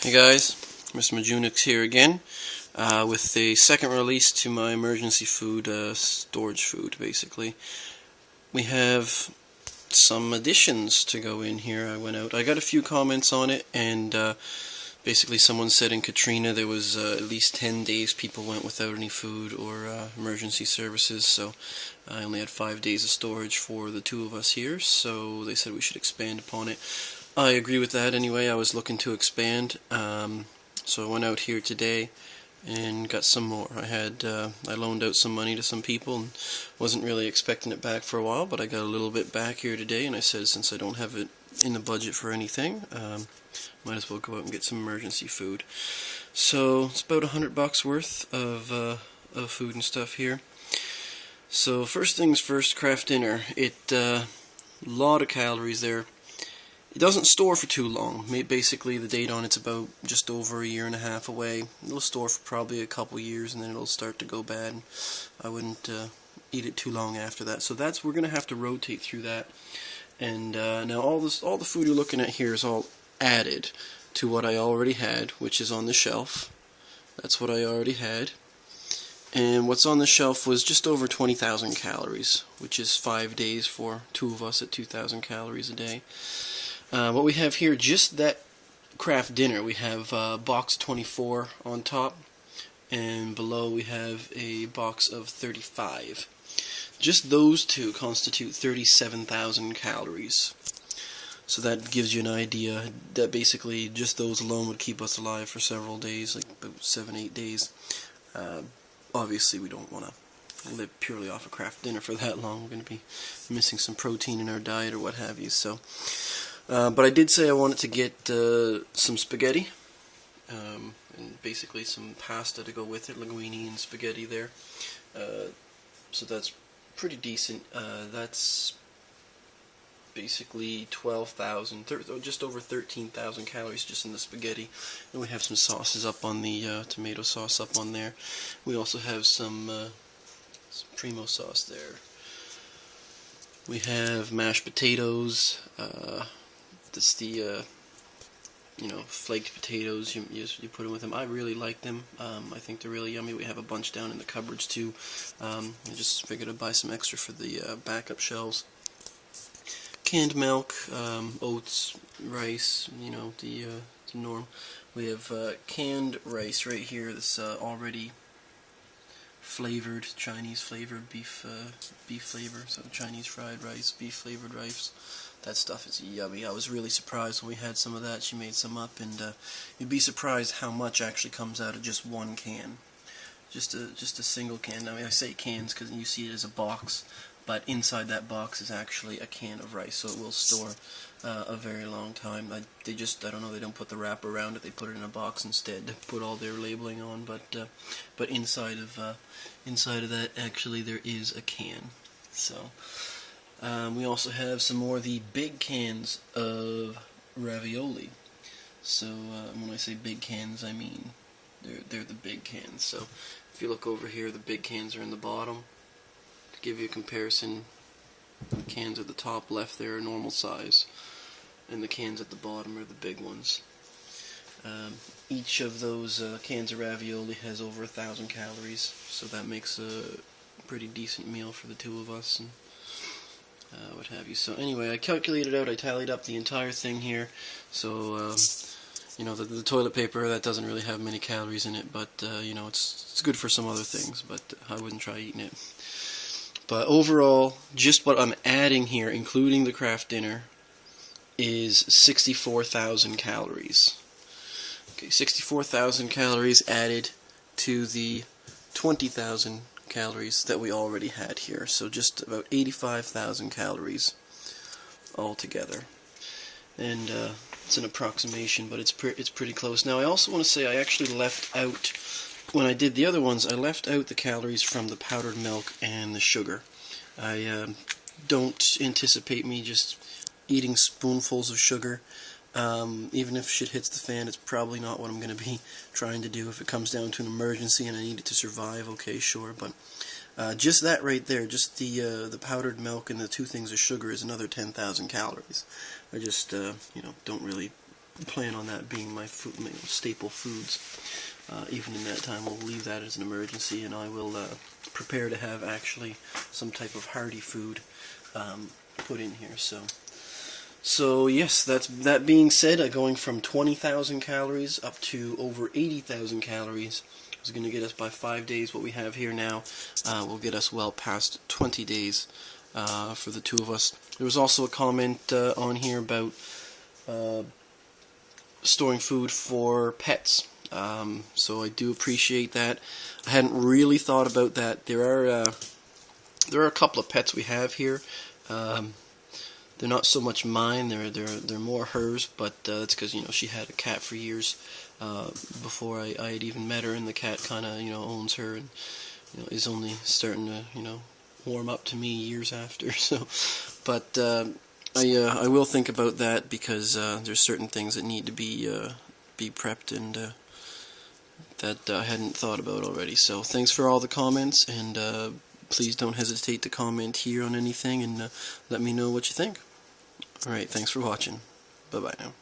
Hey guys, Mr. Majunix here again with the second release to my emergency food, storage food basically. We have some additions to go in here. I got a few comments on it, and basically someone said in Katrina there was at least 10 days people went without any food or emergency services, so I only had 5 days of storage for the two of us here, so they said we should expand upon it. I agree with that anyway. I was looking to expand, so I went out here today and got some more. I loaned out some money to some people and wasn't really expecting it back for a while, but I got a little bit back here today, and I said since I don't have it in the budget for anything, might as well go out and get some emergency food. So it's about $100 worth of food and stuff here. So first things first, craft dinner. A lot of calories there. It doesn't store for too long. Basically, the date on it's about just over a year and a half away. It'll store for probably a couple years, and then it'll start to go bad. I wouldn't eat it too long after that. So we're gonna have to rotate through that. And now all the food you're looking at here is all added to what I already had, which is on the shelf. That's what I already had. And what's on the shelf was just over 20,000 calories, which is 5 days for two of us at 2,000 calories a day. What we have here, just that craft dinner, we have box 24 on top, and below we have a box of 35. Just those two constitute 37,000 calories. So that gives you an idea that basically just those alone would keep us alive for several days, like about 7-8 days. Obviously we don't want to live purely off a craft dinner for that long. We're going to be missing some protein in our diet or what have you. So. But I did say I wanted to get some spaghetti, and basically some pasta to go with it, linguine and spaghetti there. So that's pretty decent. That's basically 12,000, just over 13,000 calories just in the spaghetti. And we have some sauces up on the tomato sauce up on there. We also have some primo sauce there. We have mashed potatoes. That's the flaked potatoes. You put them with them. I really like them. I think they're really yummy. We have a bunch down in the cupboards too. I just figured I'd buy some extra for the backup shelves. Canned milk, oats, rice. The norm. We have canned rice right here. This already flavored, Chinese flavored beef flavor. So Chinese fried rice, beef flavored rice. That stuff is yummy. I was really surprised when we had some of that. She made some up, and you'd be surprised how much actually comes out of just one can. Just a single can. I mean, I say cans because you see it as a box, but inside that box is actually a can of rice, so it will store a very long time. I don't know, they don't put the wrapper around it. They put it in a box instead to put all their labeling on. But inside of that, actually, there is a can. So. We also have some more of the big cans of ravioli. So when I say big cans, I mean they're the big cans. So if you look over here, the big cans are in the bottom. To give you a comparison, the cans at the top left there are normal size, and the cans at the bottom are the big ones. Each of those cans of ravioli has over 1,000 calories, so that makes a pretty decent meal for the two of us. And what have you. So anyway, I calculated out, I tallied up the entire thing here. So, the toilet paper, that doesn't really have many calories in it, but, it's good for some other things, but I wouldn't try eating it. But overall, just what I'm adding here, including the craft dinner, is 64,000 calories. Okay, 64,000 calories added to the 20,000 calories that we already had here, so just about 85,000 calories altogether. And it's an approximation, but it's pretty close. Now I also want to say I actually left out, when I did the other ones, I left out the calories from the powdered milk and the sugar. I don't anticipate me just eating spoonfuls of sugar. Even if shit hits the fan, it's probably not what I'm going to be trying to do. If it comes down to an emergency and I need it to survive, okay, sure. But just that right there, just the powdered milk and the two things of sugar is another 10,000 calories. I just, don't really plan on that being my food, my staple foods. Even in that time, we'll leave that as an emergency, and I will prepare to have actually some type of hearty food put in here. So yes, that being said, going from 20,000 calories up to over 80,000 calories is going to get us by 5 days. What we have here now will get us well past 20 days for the two of us. There was also a comment on here about storing food for pets. So I do appreciate that. I hadn't really thought about that. There are a couple of pets we have here. They're not so much mine. They're more hers. But that's because she had a cat for years before I had even met her, and the cat kind of owns her and is only starting to warm up to me years after. So, but I will think about that because there's certain things that need to be prepped and that I hadn't thought about already. So thanks for all the comments, and please don't hesitate to comment here on anything and let me know what you think. Alright, thanks for watching. Bye-bye now.